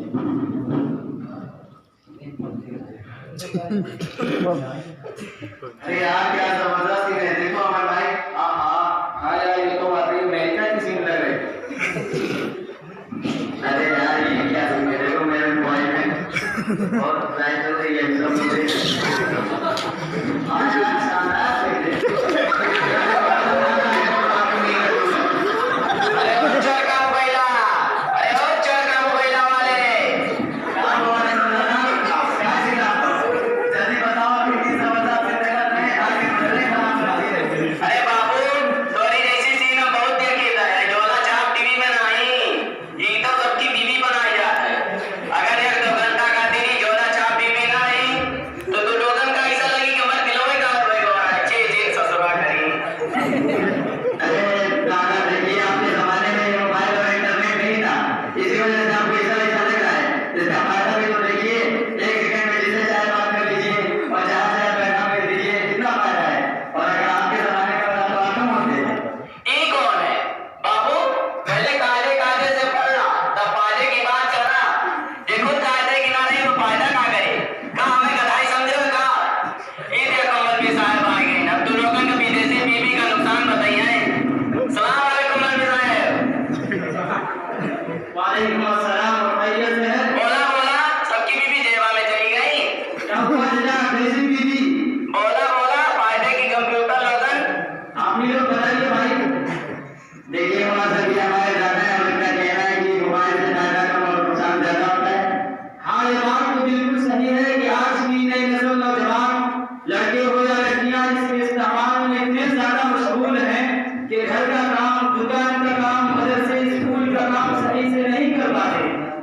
अरे यार क्या जबरदस्ती है, देखो हमारे भाई हाँ यार ये तो वाकई अमेरिका की सीन लग रही। अरे यार ये क्या सीन है, देखो मेरे बॉयफ्रेंड और फ्लाइट हो रही है सब मुझे आज शानदार सीन है।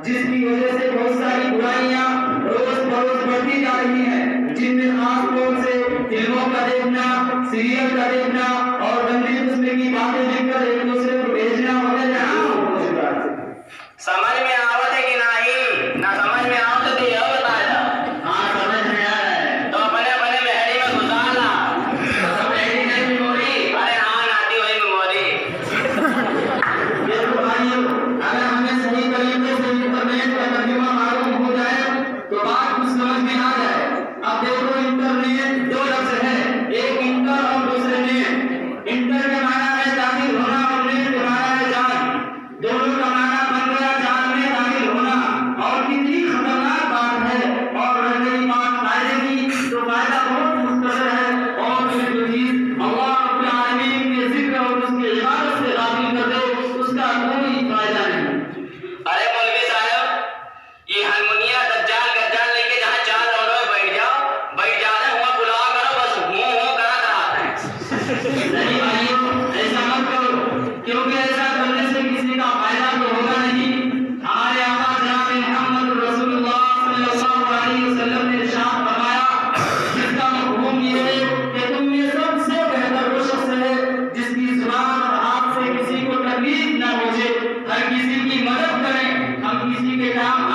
जिसकी वजह से बहुत सारी बुराइयां रोज बरोज बढ़ती जा रही हैं, जिनमें खास तौर से फिल्मों का देखना, सीरियल का देखना और गंदी किस्म की बातें लिखकर एक दूसरे को भेजना वगैरह। समझ में आवत है कि नहीं? ना समझ में आवत तो यह बताया। हाँ समझ में आ रहा है, तो बने बने मेहरी में घुसा ला। मेहरी नहीं मेमोरी, अरे हाँ नाती वही मेमोरी। देखो भाइयों, अगर हमें सही तरीके से इंटरनेट का तर्जुमा मालूम हो जाए तो बात कुछ समझ में आ जाए। अब देखो इंटरनेट दो लफ्ज है, एक इंटर और दूसरे नेट। इंटर के माना है दाखिल होना और नेट के माना है जान। दोनों का माना बन गया जान में दाखिल होना। और कितनी खतरनाक बात है। और रह गई बात फायदे की, तो फायदा बहुत मुख्तसर है और जो चीज अल्लाह रब्बुल आलमीन के जिक्र और उसके इबादत से गाफिल कर दे उसका कोई फायदा नहीं। अरे मौलवी साहब, ये हारमोनिया दज्जाल गज्जाल लेके जहाँ चार दौड़ो बैठ जाओ हुआ बुला करो, बस मुंह करा कराता है। नहीं भाइयों, ऐसा मत करो, क्योंकि ऐसा करने से किसी का फायदा तो होगा नहीं। हमारे आका जनाब मोहम्मद रसूलुल्लाह सल्लल्लाहु अलैहि वसल्लम ने इरशाद फरमाया, जिसका हुक्म ये है कि तुम में सबसे बेहतर वो शख्स है जिसकी जुबान और हाथ से किसी को तकलीफ न पहुंचे, हर किसी की मदद करें, हम किसी के काम आ